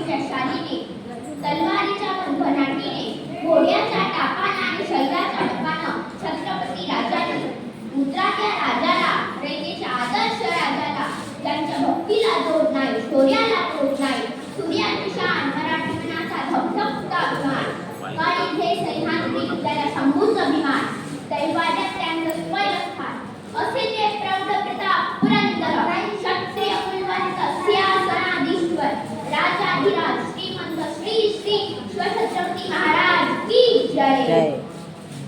बाहूच्या शालीने, तलवारीच्या बंधनाटीने, घोड्याच्या टापानं आणि शैलाच्या टपानं छत्रपती राजाने मुद्राच्या राजाला, रयतेच्या आदर्श राजाला, ज्यांच्या भक्तीला जोड नाही, शौर्याला तोड नाही, सूर्याची शान, मराठी मनाचा धगधगता अभिमान, काळी हे सह्याद्री त्याला शंभूचा अभिमान, दैवाद्यात त्यांचं स्वयंस्थान, असे ते प्रौढ प्रताप पुरंदर, क्षत्रिय कुलवंत सिंहासनाधीश्वर, राजाधिराज श्रीमंत श्री श्री शिवछत्रपती महाराज की जय.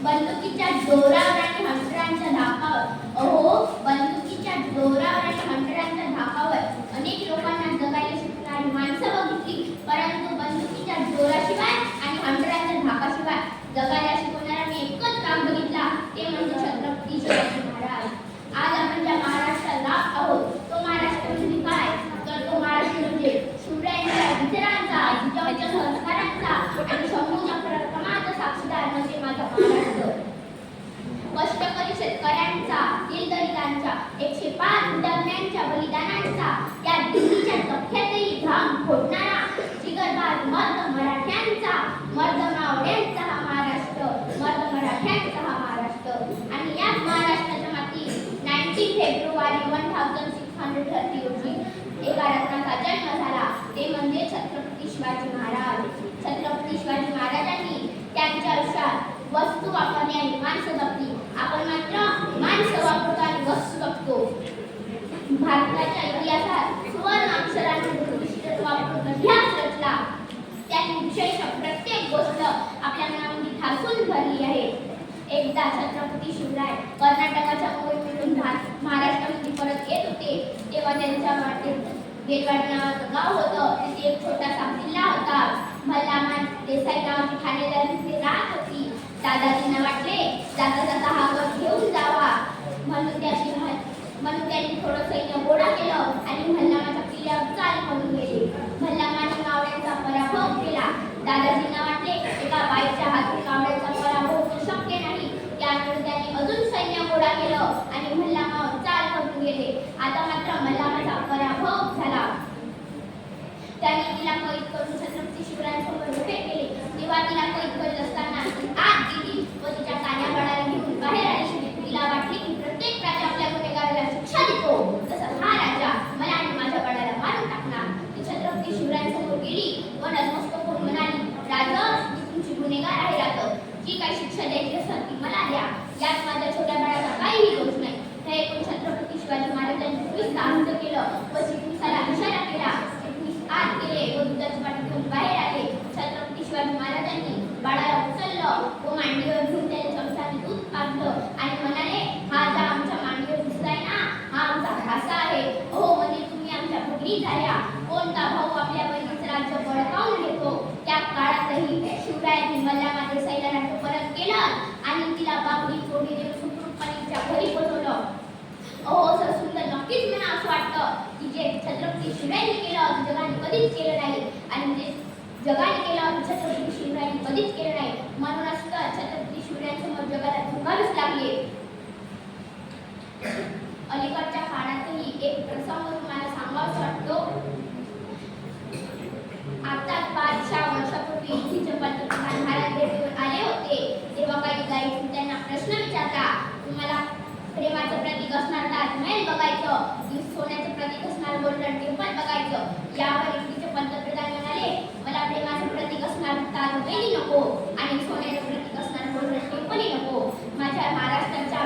बंदुकीच्या जोरावर आणि हंटरांच्या धाकावर, अहो बंदुकीच्या जोरावर आणि हंटरांच्या धाकावर अनेक लोकांना जगायला शिकणारी माणसं बघितली, परंतु बंदुकीच्या जोराशिवाय आणि हंटरांच्या धाकाशिवाय जगायला शिकवणारा मी एकच काम बघितला, ते म्हणजे छत्रपती शिवाजी महाराज. आज आपण ज्या महाराष्ट्राला आहोत तो महाराष्ट्र म्हणजे काय, तर तो महाराष्ट्र म्हणजे शिवरायांच्या विचारांचा, जिजाऊंच्या संस्कारांचा आणि शंभूच्या पराक्रमाचा साक्षीदार म्हणजे माझा महाराष्ट्र. कष्टकरी शेतकऱ्यांचा, दिलदलितांच्या, 105 उद्यम्यांच्या बलिदानांचा, त्या दिल्लीच्या तख्यातही घाम फोडणारा जिगरबाज मर्द मराठ्यांचा, मर्द मावळ्यांचा हा महाराष्ट्र, मर्द मराठ्यांचा हा महाराष्ट्र. आणि याच महाराष्ट्राच्या माती 19 फेब्रुवारी 1630 रोजी एका रत्नाचा जन्म झाला, ते म्हणजे छत्रपती शिवाजी महाराज. छत्रपती शिवाजी महाराजांनी त्यांच्या आयुष्यात वस्तू वापरणे आणि माणसं जपली. आपण मात्र माणसं वापरतो आणि वस्तू जपतो. भारताच्या इतिहासात सुवर्ण अक्षरांमध्ये प्रतिष्ठित वापरून इतिहास रचला. त्यांनी विशेष प्रत्येक गोष्ट आपल्या मनामध्ये ठासून भरली आहे. एकदा छत्रपती शिवराय कर्नाटकाच्या मोहीमेतून महाराष्ट्रामध्ये परत येत होते, तेव्हा त्यांच्या वाटेत बेलवाडी नावाचं गाव होतं. तिथे एक छोटासा किल्ला होता. मल्हारराव देसाई नावाची ठाणेदार तिथे राहत होती. दादाजींना वाटले जाता जाता हा गड घेऊन जावा, म्हणून त्यांनी थोडं सैन्य गोळा केलं आणि मल्हारच्या किल्ल्यावर चाल करून गेले. मल्हारांनी मावळ्यांचा पराभव केला. दादाजींना वाटले एका बाईच्या हातून मावळ्यांचा पराभव होणं शक्य नाही, त्यामुळे त्यांनी अजून सैन्य गोळा केलं आणि मल्हार चाल करून गेले. आता मात्र मल्हाराचा पराभव झाला. त्यांनी तिला कैद करून छत्रपती शिवरायांसमोर उभे केले. तेव्हा तिला कैद करत असताना आत गेली व तिच्या कान्याबाळाला घेऊन बाहेर आली. तिला वाटले की प्रत्येक राजा आपल्या गुन्हेगाराला शिक्षा देतो, तसं हा राजा मला आणि माझ्या बाळाला मारून टाकणार. ती छत्रपती शिवरायांसमोर गेली व नतमस्तक होऊन म्हणाली, राजा मी तुमची गुन्हेगार आहे राजा, जी काही शिक्षा द्यायची असेल ती मला द्या, यात माझ्या छोट्या बाळाचा काहीही दोष नाही. हे ऐकून छत्रपती शिवाजी महाराजांनी पोलिसांना आनंद केलं व पोलिसाला इशारा केला. आत गेले व दुधाची बाटली घेऊन बाहेर आले. छत्रपती शिवाजी महाराजांनी बाळाला उचललं व मांडीवर घेऊन त्याच्या चमच्याने दूध पाजलं आणि म्हणाले, हा जा आमच्या मांडीवर दिसताय ना, हा आमचा भासा आहे. हो म्हणजे तुम्ही आमच्या भगिनी झाल्या. कोणता भाऊ आपल्या बहिणीचं राज्य बळकावून घेतो. त्या काळातही शिवरायांनी मल्हार देसाईला राज्य परत केलं आणि तिला बाबरी जोडी देऊन सुखरूपपणे तिच्या घरी पोहोचवलं. अहो सर सुंदर, नक्कीच मला असं वाटतं की जे छत्रपती शिवरायांनी केलं ते जगाने कधीच केलं नाही आणि जे जगाने केलं छत्रपती शिवरायांनी कधीच केलं नाही. म्हणूनच तर छत्रपती शिवरायांसमोर जगाला झुकावेच लागले. अलीकडच्या काळातही एक प्रसंग तुम्हाला सांगावासा वाटतो. आता 5-6 वर्षापूर्वी इथेचे पंतप्रधान भारत भेटीवर आले होते. तेव्हा काही गाईड त्यांना प्रश्न विचारला, तुम्हाला प्रेमाचं प्रतीक असणार ताजमहल बघायचं की सोन्याचं प्रतीक असणार गोल्डन टेम्पल बघायचं. यावर इटलीचे पंतप्रधान म्हणाले, मला प्रेमाचं प्रतीक असणार ताजमहल नको आणि सोन्याचं प्रतीक असणार गोल्डन टेम्पल नको. माझ्या महाराष्ट्राच्या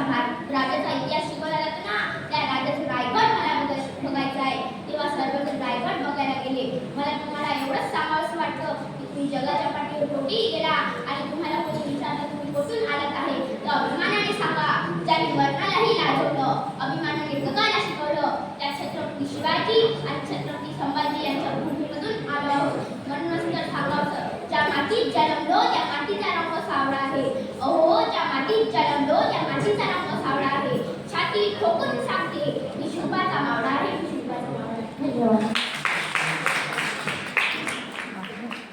राजाचा इतिहास शिकवला जातो ना, त्या राजाचं रायगड मला बघायचं आहे. तेव्हा सर्वजण रायगड बघायला गेले. मला तुम्हाला एवढंच सांगावंसं वाटतं की तुम्ही जगाच्या पाठीवर कोठेही गेला आणि तुम्हाला कोणी विचारलं तुम्ही कुठून आलात आहे, तर अभिमानाने सांगा. ज्यांनी मरणालाही लाजवलं, अभिमानाने जगायला शिकवलं, त्या छत्रपती शिवाजी आणि छत्रपती संभाजी यांच्या भूमीमधून आलो आहोत. म्हणूनच तर सांगावं, ज्या मातीत जन्मलो त्या मातीचा रंग सावळा आहे. अहो ज्या मातीत जन्मलो त्या मातीचा रंग सावळा आहे. छाती ठोकून सांगते मी शुभाचा मावळा आहे, मी शुभाचा मावळा आहे. धन्यवाद.